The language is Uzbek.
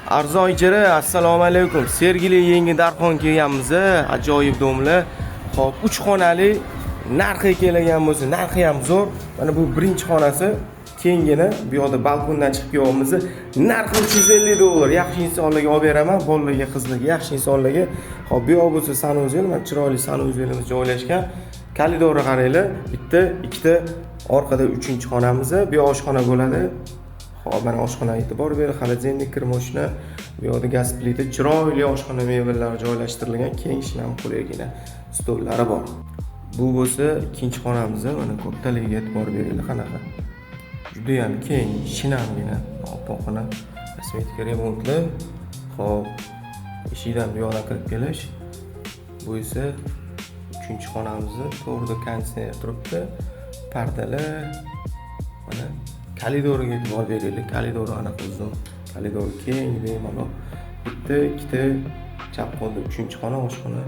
Arzon ijara, assalomu alaykum. Sergili yangi darxon kelganmiz, ajoyib domla. Xo'p, 3 xonali narxi kelgan bo'lsa, narxi ham zo'r. Mana bu birinchi xonasi, keyingina bu yoqda balkondan chiqib kelyapmiz. Narxi $350. Yaxshi insonlarga olib beraman, bolalarga, qizlarga, yaxshi insonlarga. Xo'p, bu yoq bo'lsa sanuzel, mana chiroyli sanuzelimiz joylashgan. Koridorga qaranglar. Bitta, ikkita, orqada 3-xonamiz, bu yoq oshxona bo'ladi. Hop, mana oshxonaga e'tibor bering, xolodilnik, kirmoshina, bu yoqda gaz plita, chiroyli oshxona mebellari joylashtirilgan, keng shinam qulaygina stollari bor. Bu bo'lsa ikkinchi xonamiz, mana kattaligiga e'tibor beringlar, qanaqa. Juda ham keng, shinamgina, oppoqxona, kosmetika remontli. Hop, eshikdan bu yoqdan kirib kelish. Bu esa uchinchi xonamiz, to'g'rida konditsioner turibdi, pardalar, mana koridorga e'tibor beringlar. Koridor aniq uzun. Koridor keng, bemalol. Bitta, ikkita chap qo'lda 3-xona oshxona.